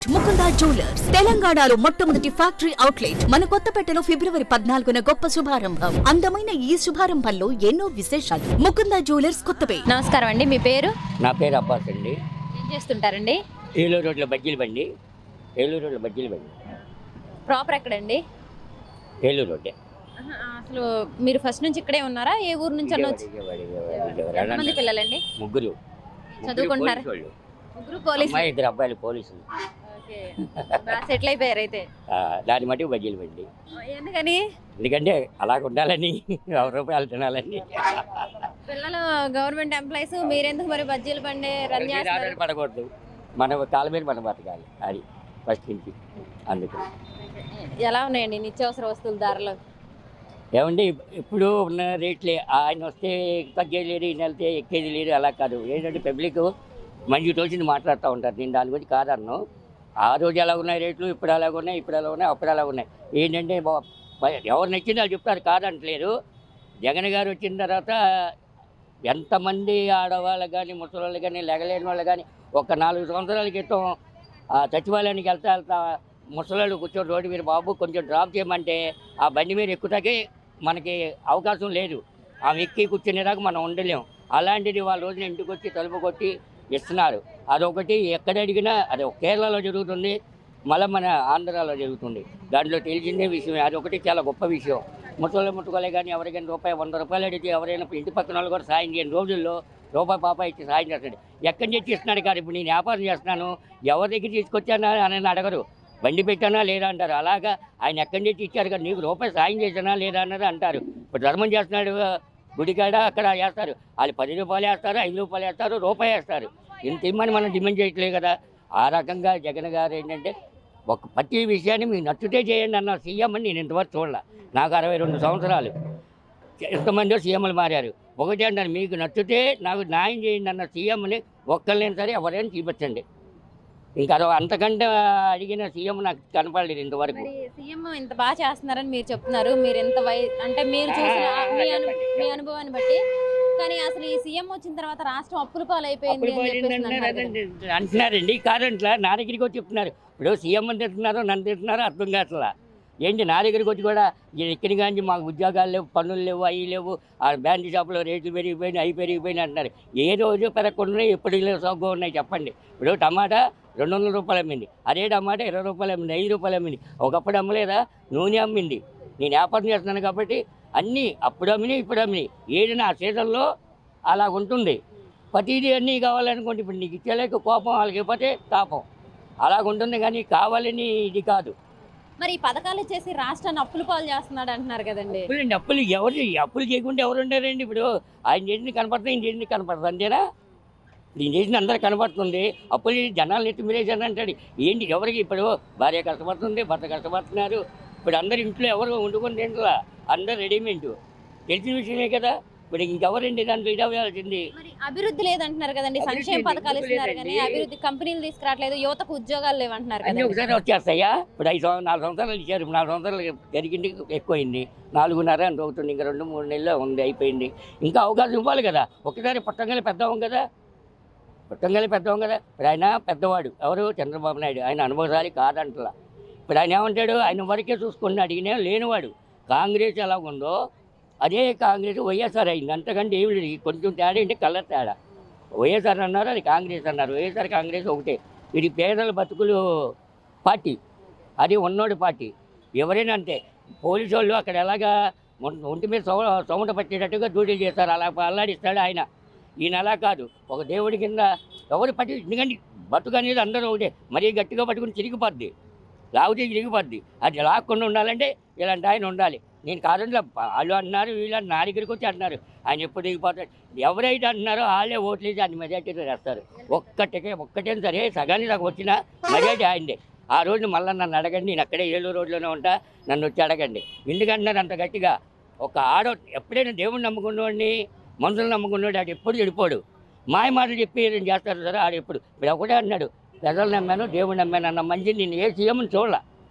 Mukunda jewellers తెలంగాణలో మొట్టమొదటి factory outlet మన కొత్తపేటలో ఫిబ్రవరి 14న గొప్ప శుభారంభం. అందమైన ఈ శుభారంభంలో ఎన్నో విశేషాలు. ముకుందా జ్యువెలర్స్ కొత్తపేట. నమస్కారం అండి, మీ పేరు? నా పేరు అబ్బాస్ అండి. ఏం చేస్తుంటారండి? ఏలూరు రోడ్ల బజ్జీల బండి. ఏలూరు రోడ్ల బజ్జీల బండి. ప్రాపర్ ఎక్కడండి? ఏలూరు రోడ్డే. అసలు మీరు ఫస్ట్ నుంచి ఇక్కడే ఉన్నారా? ఏ ఊరు నుంచి అన్న ఎంతమంది పిల్లలండి? ముగ్గురు చదువుకుంటున్నారా? ముగ్గురు పోలీసు. ఇద్దరు అబ్బాయిలు పోలీసులు. సెటిల్ అయిపోయారు అయితే. దాని మట్టి బజ్జీల బండి. ఎందుకని? ఎందుకంటే అలాగ ఉండాలని, 1 రూపాయలు తినాలని. పిల్లలు గవర్నమెంట్ ఎంప్లాయీస్, మీరెందుకు మరి బజ్జీల బండి రన్ చేస్తారు? పడకూడదు, మన కాళ్ళ మీద మనం బతకాలి, అది ఫస్ట్ నుంచి. అందుకు ఎలా ఉన్నాయండి నిత్యావసర వస్తువుల ధరలు? ఏమండి ఇప్పుడు ఉన్న రేట్లే. ఆయన వస్తే తగ్గేది లేదు, ఈయన వెళ్తే ఎక్కేది లేదు. అలా కాదు. ఏంటంటే పబ్లిక్ మంచి తోచింది మాట్లాడుతూ ఉంటారు. నేను దాని గురించి కాదన్ను. ఆ రోజు ఎలా ఉన్నాయి రేట్లు, ఇప్పుడు అలాగ ఉన్నాయి, ఇప్పుడు ఎలా ఉన్నాయి, అప్పుడు ఎలా ఉన్నాయి. ఏంటంటే ఎవరు నచ్చిందో వాళ్ళు చెప్తారు, కాదంటలేదు. జగన్ గారు వచ్చిన తర్వాత ఎంతమంది ఆడవాళ్ళు కానీ, ముసలి కానీ, లెగలేని వాళ్ళు కానీ, ఒక 4 సంవత్సరాల క్రితం సచివాలయానికి వెళ్తా ముసలాళ్ళు కూర్చొని రోడ్డు మీద, బాబు కొంచెం డ్రాప్ చేయమంటే ఆ బండి మీద ఎక్కుతాకే మనకి అవకాశం లేదు. ఆమె ఎక్కి కూర్చునేదాకా మనం ఉండలేం. అలాంటిది వాళ్ళ రోజున ఇంటికి వచ్చి తలుపు కొట్టి ఇస్తున్నారు. అదొకటి ఎక్కడ అడిగినా అది కేరళలో జరుగుతుంది, మళ్ళీ మన ఆంధ్రాలో జరుగుతుంది. దాంట్లో తెలిసిందే విషయమే. అదొకటి చాలా గొప్ప విషయం. ముట్టుకోలే కానీ ఎవరికైనా రూపాయి 100 రూపాయలు అడిగితే ఎవరైనా ఇంటి పక్కన వాళ్ళు కూడా సాయం చేయని రోజుల్లో రూపాయి పాప ఇచ్చి సాయం చేస్తాడు. ఎక్కడి నుంచి ఇస్తున్నాడు కాదు. ఇప్పుడు నేను వ్యాపారం చేస్తున్నాను, ఎవరి దగ్గర తీసుకొచ్చానా అని అడగరు, బండి పెట్టానా లేదా అంటారు. అలాగా ఆయన ఎక్కడి నుంచి ఇచ్చారు కదా, నీకు రూపాయి సాయం చేశానా లేదా అన్నది అంటారు. ఇప్పుడు ధర్మం చేస్తున్నాడు గుడికాడ, అక్కడ వేస్తారు. వాళ్ళు 10 రూపాయలు వేస్తారు, 5 రూపాయలు వేస్తారు, రూపాయి వేస్తారు. ఇంత ఇమ్మని మనం డిమాండ్ చేయట్లేదు కదా. ఆ రకంగా జగన్ గారు ఏంటంటే ఒక ప్రతి విషయాన్ని మీకు నచ్చుతే చేయండి అన్న సీఎం అని నేను ఇంతవరకు చూడాల. నాకు 62 సంవత్సరాలు. ఎంతమంది సీఎంలు మారారు. ఒకటే అంటారు, మీకు నచ్చితే నాకు న్యాయం చేయండి అన్న సీఎంని ఒక్కళ్ళైనా సరే ఎవరైనా చూపించండి. ఇంకా అంతకంటే అడిగిన సీఎం నాకు కనపడలేదు ఇంతవరకు. సీఎం ఇంత బాగా చేస్తున్నారని మీరు చెప్తున్నారు. మీరు ఎంత అంటే మీరు చూసిన మీ అనుభవాన్ని బట్టి, కానీ అసలు ఈ సీఎం వచ్చిన తర్వాత రాష్ట్రం అప్పుల పాలైపోయింది అంటున్నారండి. కాదంట్లా నా దగ్గరికి వచ్చి చెప్తున్నారు. ఇప్పుడు సీఎం అని తింటున్నారో నన్ను తింటున్నారో అర్థం కావట్లా. ఏంటి నా దగ్గరికి వచ్చి కూడా ఎక్కడి కానీ మాకు ఉద్యోగాలు లేవు, పనులు లేవు, అవి లేవు, ఆ బ్యాంక్ షాపులో రేట్లు పెరిగిపోయినాయి, అవి పెరిగిపోయినాయి అంటున్నారు. ఏ రోజు పెరగకుండా ఎప్పుడు సౌకర్యం ఉన్నాయి చెప్పండి. ఇప్పుడు టమాటా 200 రూపాయలు అమ్మింది, అదే టమాటా 20 రూపాయలు అమ్మింది, 5 రూపాయలు అమ్మింది. ఒకప్పుడు అమ్మలేదా? నూనె అమ్మింది. నేను వ్యాపారం చేస్తున్నాను కాబట్టి అన్నీ అప్పుడు అమ్మినాయి, ఇప్పుడు అమ్మినాయి. ఏదైనా ఆ సీజన్లో అలా ఉంటుంది. ప్రతిదీ అన్నీ కావాలనుకోండి. ఇప్పుడు నీకు ఇచ్చేలేక కోపం, వాళ్ళకి ఇవ్వతే తాపం, అలాగుంటుంది. కానీ కావాలని ఇది కాదు. మరి ఈ పథకాలు ఇచ్చేసి రాష్ట్రాన్ని అప్పులు పాలు చేస్తున్నాడు అంటున్నారు కదండి. అప్పులు చేయకుండా ఎవరు ఉండారండి? ఇప్పుడు ఆయన చేసింది కనపడుతుంది, ఈయన చేసింది కనపడుతుంది, అంతేనా? నేను చేసిన అందరూ కనపడుతుంది. అప్పులు జనాలు నెత్తి మీరేసాను అంటాడు. ఏంటి ఎవరికి? ఇప్పుడు భార్య కష్టపడుతుంది, భర్త కష్టపడుతున్నారు. ఇప్పుడు అందరు ఇంట్లో ఎవరు వండుకొని తింటలా, అందరు రెడీమేడ్. తెలిసిన విషయమే కదా. ఇప్పుడు ఇంకెవరండి దాంట్లో ఇవ్వాల్సింది? అభివృద్ధి లేదంటున్నారు కదండి. సంక్షేమ పథకాలు ఇస్తున్నారు కానీ అభివృద్ధి కంపెనీలు తీసుకురావట్లేదు, యువతకు ఉద్యోగాలు లేవంటున్నారు కదా. ఒకసారి వచ్చేస్తాయా? ఇప్పుడు 4 సంవత్సరాలు ఇచ్చారు. 4 సంవత్సరాలు జరిగింది, ఎక్కువైంది. 4.5 అని అవుతుంది. ఇంకా 2-3 నెలలు ఉంది, అయిపోయింది. ఇంకా అవకాశం ఇవ్వాలి కదా. ఒకసారి పుట్టంగానే పెద్దవం కదా. ఇప్పుడు ఆయన పెద్దవాడు ఎవరు? చంద్రబాబు నాయుడు. ఆయన అనుభవశాలి కాదంటలా. ఇప్పుడు ఆయన ఏమంటాడు? ఆయన వరకే చూసుకుని అడిగినా లేనివాడు. కాంగ్రెస్ ఎలా ఉందో అదే కాంగ్రెస్ వైఎస్ఆర్ అయింది. అంతకంటే ఏమి లేదు. కొంచెం తేడా అంటే కలర్ తేడా. వైఎస్ఆర్ అన్నారు, అది కాంగ్రెస్ అన్నారు. వైఎస్ఆర్ కాంగ్రెస్ ఒకటే. ఇది పేదల బతుకులు పార్టీ, అది ఉన్నోడి పార్టీ. ఎవరైనా అంతే. పోలీసు వాళ్ళు అక్కడ ఎలాగా ఒంటి మీద సొమట పట్టేటట్టుగా డ్యూటీలు చేస్తారు. అలా అల్లాడిస్తాడు ఆయన. ఈయన అలా కాదు. ఒక దేవుడి కింద ఎవరు పట్టి, ఎందుకంటే బతుకు అనేది అందరూ ఒకటే. మరీ గట్టిగా పట్టుకుని చిరిగిపోద్ది, లాగితే చిరిగిపోద్ది. అది లాక్కుండా ఉండాలంటే ఇలాంటి ఆయన ఉండాలి. నేను కాదండి, వాళ్ళు అంటున్నారు, వీళ్ళు నా దగ్గరికి వచ్చి అంటున్నారు ఆయన ఎప్పుడు దిగిపోతాడు. ఎవరైతే అంటున్నారో వాళ్ళే ఓట్లు వేసి ఆయన మెజార్టీతో వేస్తారు. ఒక్కటే సరే సగానికి నాకు వచ్చిన మెజార్టీ ఆయనదే. ఆ రోజు మళ్ళీ నన్ను అడగండి, నేను అక్కడే ఏలూరు రోడ్లోనే ఉంటా, నన్ను వచ్చి అడగండి. ఎందుకంటున్నారు అంత గట్టిగా? ఒక ఎప్పుడైనా దేవుడిని నమ్ముకున్నవాడిని, మనుషులు నమ్ముకున్నాడు, ఆడు ఎప్పుడు చెడిపోడు. మాయ మాటలు చెప్పి ఏం చేస్తారు సరే. ఆడు ఎప్పుడు ఇప్పుడు ఒకటే అన్నాడు, ప్రజలు నమ్మాను, దేవుడు నమ్మాను అన్న మంచి నేను ఏ సీఎంని చూడాల.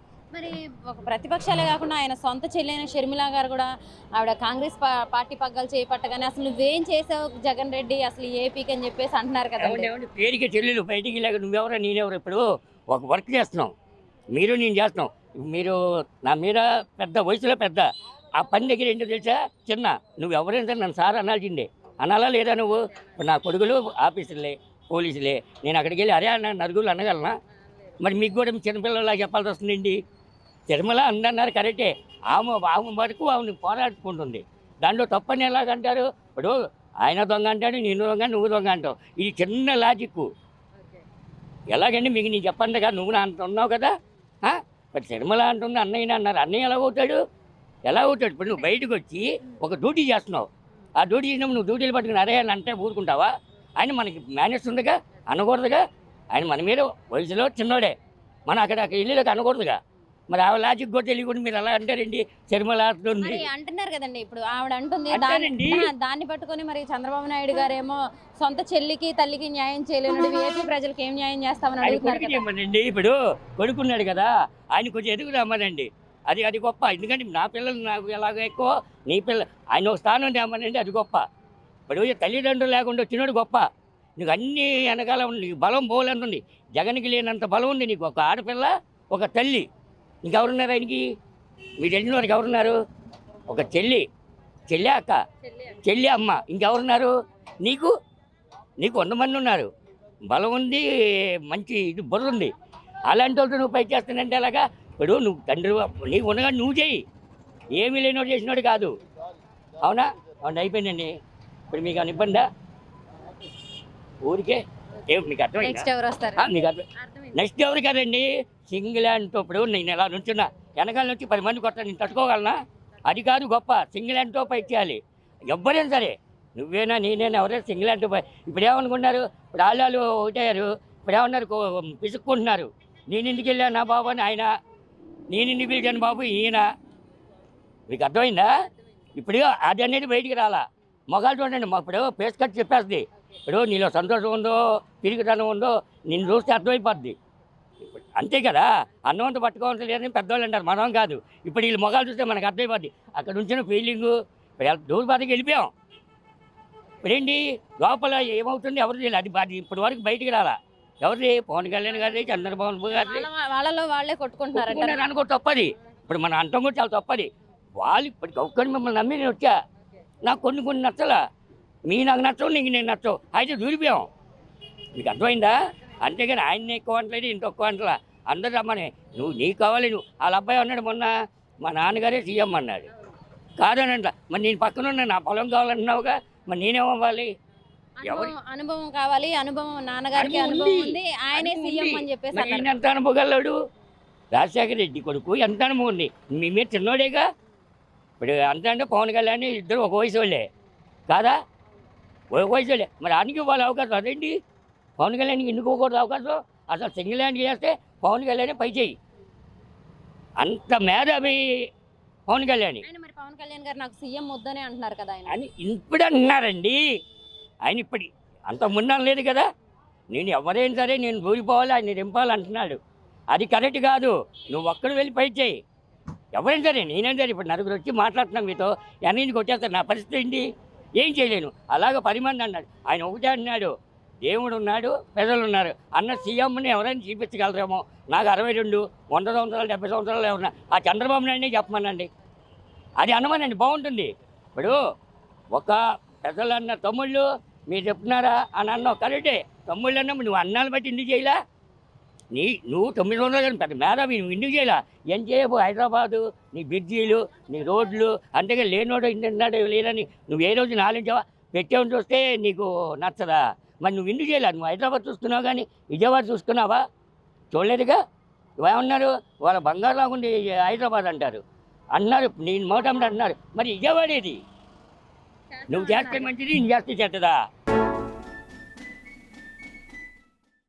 మరి ఒక ప్రతిపక్షాలే కాకుండా ఆయన సొంత చెల్లెన షర్మిల గారు కూడా ఆవిడ కాంగ్రెస్ పార్టీ పగ్గాలు చేపట్టగానే అసలు నువ్వేం చేసావు జగన్ రెడ్డి అసలు ఏపీకి అని చెప్పేసి అంటున్నారు కదా. పేరుకి చెల్లెలు బయటికి లేక నువ్వెవరో నేనెవరు? ఇప్పుడు ఒక వర్క్ చేస్తున్నాం, మీరు నేను చేస్తున్నాం. మీరు నా మీద పెద్ద వయసులో పెద్ద, ఆ పని దగ్గర ఏంటో తెలుసా చిన్న, నువ్వు ఎవరైనా సరే నన్ను సార్ అనాల్సిందే. అనాలా లేదా నువ్వు? ఇప్పుడు నా కొడుకులు ఆఫీసర్లే, పోలీసులే, నేను అక్కడికి వెళ్ళి అరే అన్న నలుగురు అనగలనా? మరి మీకు కూడా మీ చిన్నపిల్లలా చెప్పాల్సి వస్తుందండి. తిరుమల అందన్నారు కరెక్టే, ఆమె వరకు ఆమెను పోరాడుకుంటుంది, దాంట్లో తప్పని ఎలాగంటారు? ఇప్పుడు ఆయన దొంగ అంటాడు, నేను దొంగ, నువ్వు దొంగ అంటావు. ఇది చిన్న లాజిక్. ఎలాగండి మీకు నేను చెప్పండి కదా, నువ్వు నా అంత ఉన్నావు కదా. మరి తిరుమల అంటుంది అన్నయ్య అన్నారు, అన్నయ్య ఎలా అవుతాడు? ఎలా అవుతాడు? ఇప్పుడు నువ్వు బయటకు వచ్చి ఒక డ్యూటీ చేస్తున్నావు, ఆ డ్యూటీ చేసినప్పుడు నువ్వు డ్యూటీలు పట్టుకుని అరే అని అంటే ఊరుకుంటావా? ఆయన మనకి మేనేజ్ ఉందిగా, అనకూడదుగా. ఆయన మన మీద వయసులో చిన్నోడే, మనం అక్కడ ఇల్లులోకి అనకూడదుగా. మరి ఆ లాజిక్ కూడా తెలియకుండా మీరు ఎలా అంటారండి తిరుమల అంటుంది మరి అంటున్నారు కదండి. ఇప్పుడు ఆవిడ అంటుంది అంటారండి. దాన్ని పట్టుకొని మరి చంద్రబాబు నాయుడు గారేమో సొంత చెల్లికి తల్లికి న్యాయం చేయలేను, ఏపీ ప్రజలకు ఏం న్యాయం చేస్తామని ఆయన అడుగుతున్నారు కొడుకు కదా. ఏమనండి, ఇప్పుడు కొడుకున్నాడు కదా, ఆయన కొంచెం ఎదుగు రమ్మనండి, అది గొప్ప. ఎందుకంటే నా పిల్లలు నాకు ఎలాగ ఎక్కువ, నీ పిల్ల ఆయన ఒక స్థానం తేమనండి, అది గొప్ప. ఇప్పుడు తల్లిదండ్రులు లేకుండా వచ్చినాడు గొప్ప. నీకు అన్ని వెనకాల నీకు బలం పోలేంత ఉంది, జగన్కి లేనంత బలం ఉంది నీకు. ఒక ఆడపిల్ల, ఒక తల్లి, ఇంకెవరున్నారు ఆయనకి? మీరు తెలిసిన వారికి ఎవరున్నారు? ఒక చెల్లి అక్క, చెల్లి అమ్మ, ఇంకెవరున్నారు? నీకు 100 మంది ఉన్నారు, బలం ఉంది, మంచి ఇది బుర్ర ఉంది. అలాంటి వాళ్ళతో నువ్వు పైకి చేస్తానంటే అలాగా? ఇప్పుడు నువ్వు తండ్రి నీకు ఉండగా నువ్వు చేయి, ఏమీ లేనివాడు చేసినాడు కాదు. అవునా? అవును, అయిపోయిందండి. ఇప్పుడు మీకు ఏమైనా ఇబ్బందా? ఊరికే మీకు అర్థమైందా? నెక్స్ట్ ఎవరు వస్తారు? మీకు నెక్స్ట్ ఎవరు కదండి, సింగిల్ హ్యాండ్తో. ఇప్పుడు నేను ఎలా నుంచున్నా, వెనకాల నుంచి 10 మంది కొట్టాను, నేను తట్టుకోగలనా? అది కాదు గొప్ప. సింగిల్ హ్యాండ్తో పైకి చేయాలి. ఎవ్వరైనా సరే, నువ్వేనా నేనైనా ఎవరైనా సింగిల్ హ్యాండ్తో పై. ఇప్పుడు ఏమనుకున్నారు, ఇప్పుడు వాళ్ళు ఒకటయ్యారు, ఇప్పుడు ఏమన్నారు, పిసుక్కుంటున్నారు. నేను ఇంటికి వెళ్ళాను నా బాబు అని ఆయన, నేను ఇంటికి పిలిచాను బాబు ఈయన. మీకు అర్థమైందా? ఇప్పుడు అది అనేది బయటికి రాలా. మొగాలు చూడండి, ఇప్పుడు ఫేస్ కట్ చెప్పేస్తుంది. ఇప్పుడు నీలో సంతోషం ఉందో, తిరిగితనం ఉందో, నిన్ను చూస్తే అర్థమైపోద్ది. అంతే కదా, అన్నంతా పట్టుకోవాల్సి లేదని పెద్దవాళ్ళు అంటారు, మనం కాదు. ఇప్పుడు వీళ్ళు మొగాలు చూస్తే మనకు అర్థమైపోద్ది. అక్కడ ఉంచిన ఫీలింగు, ఇప్పుడు దూర బాధకి వెళ్ళిపోయాం. ఇప్పుడేంటి లోపల ఏమవుతుంది ఎవరు తెలియదు. అది ఇప్పటి వరకు బయటికి రాలా. ఎవరిది? పవన్ కళ్యాణ్ గారి, చంద్రబాబు గారి వాళ్ళలో వాళ్ళే కొట్టుకుంటున్నారు అనుకో తప్పది. ఇప్పుడు మనం అంటాం కూడా చాలా తప్పది. వాళ్ళు ఇప్పటికి ఒక్కడిని మిమ్మల్ని నమ్మి నేను వచ్చా, నాకు కొన్ని నచ్చలా, నాకు నచ్చవు, నేను నచ్చవు, అయితే దూరిపోయాం. మీకు అర్థమైందా? అంతేగాని ఆయన్ని ఎక్కువ అంటలేదు, ఇంత ఎక్కువ అంటలా. అందరు రమ్మని, నువ్వు నీకు కావాలి. నువ్వు వాళ్ళ అబ్బాయి అన్నాడు మొన్న, మా నాన్నగారే సీఎం అన్నాడు, కాదని అంట. మరి నేను పక్కన ఉన్నా, నా పొలం కావాలంటున్నావుగా, మరి నేనేమవ్వాలి? అనుభవం కావాలి, అనుభవం నాన్నగారికి అనుభవం ఉంది, ఆయనే సీఎం అని చెప్పేసి ఎంత అనుభవగలడు? రాజశేఖర రెడ్డి కొడుకు ఎంత అనుభవం ఉంది, మీ మీద చిన్నోడేగా. ఇప్పుడు అంత అంటే పవన్ కళ్యాణ్ ఇద్దరు ఒక వయసు వాళ్ళే కాదా? ఒక వయసు వాళ్ళే. మరి ఆయనకి ఇవ్వాలి అవకాశం. అదేంటి పవన్ కళ్యాణ్కి ఎందుకు ఇవ్వకూడదు అవకాశం? అసలు సింగిల్ హ్యాండ్ చేస్తే పవన్ కళ్యాణ్ పై చేయి, అంత మేధావి పవన్ కళ్యాణ్. మరి పవన్ కళ్యాణ్ గారు నాకు సీఎం వద్దనే అంటున్నారు కదా ఆయన అని ఇప్పుడు అంటున్నారండి. ఆయన ఇప్పుడు అంత ముందు లేదు కదా, నేను ఎవరైనా సరే నేను దూరిపోవాలి, ఆయన రింపాలి అంటున్నాడు. అది కరెక్ట్ కాదు. నువ్వు ఒక్కడు వెళ్ళి పై చేయి, ఎవరైనా సరే, నేనైనా సరే. ఇప్పుడు నలుగురు వచ్చి మాట్లాడుతున్నాం మీతో, ఎన్ని కొట్టేస్తారు, నా పరిస్థితి ఏంటి? ఏం చేయలేను. అలాగ 10 మంది అన్నాడు, ఆయన ఒకటే అన్నాడు, దేవుడు ఉన్నాడు, ప్రజలు ఉన్నారు అన్న సీఎంని ఎవరైనా చూపించగలరేమో. నాకు 62, 100 సంవత్సరాలు, 70 సంవత్సరాలు ఎవరన్నా ఆ చంద్రబాబు నాయుడిని చెప్పమనండి, అది అనమనండి, బాగుంటుంది. ఇప్పుడు ఒక ప్రజలు అన్న తమ్ముళ్ళు మీరు చెప్తున్నారా అని అన్నావు, కరెక్టే. తమ్ముళ్ళు అన్నప్పుడు నువ్వు అన్నాను బట్టి ఎందుకు చేయలా? నువ్వు 9 సంవత్సరాలు కానీ పెద్ద మేధావి, నువ్వు ఎందుకు చేయలా? ఏం చేయవు? హైదరాబాదు నీ బ్రిడ్జీలు, నీ రోడ్లు, అంతేగా లేనోడు ఇంటున్నాడు లేదని నువ్వు ఏ రోజు ఆలోచించావా? పెట్టేవని చూస్తే నీకు నచ్చదా? మరి నువ్వు ఎందుకు చేయలేదు? నువ్వు హైదరాబాద్ చూస్తున్నావు కానీ విజయవాడ చూసుకున్నావా? చూడలేదుగా. ఏమన్నారు? వాళ్ళ బంగారులాగా ఉంది హైదరాబాద్ అంటారు అన్నారు, నేను మోటమ్మడి అంటున్నారు. మరి విజయవాడేది? నువ్వు చేస్తే మంచిది, నేను చేస్తే చెడ్డదా?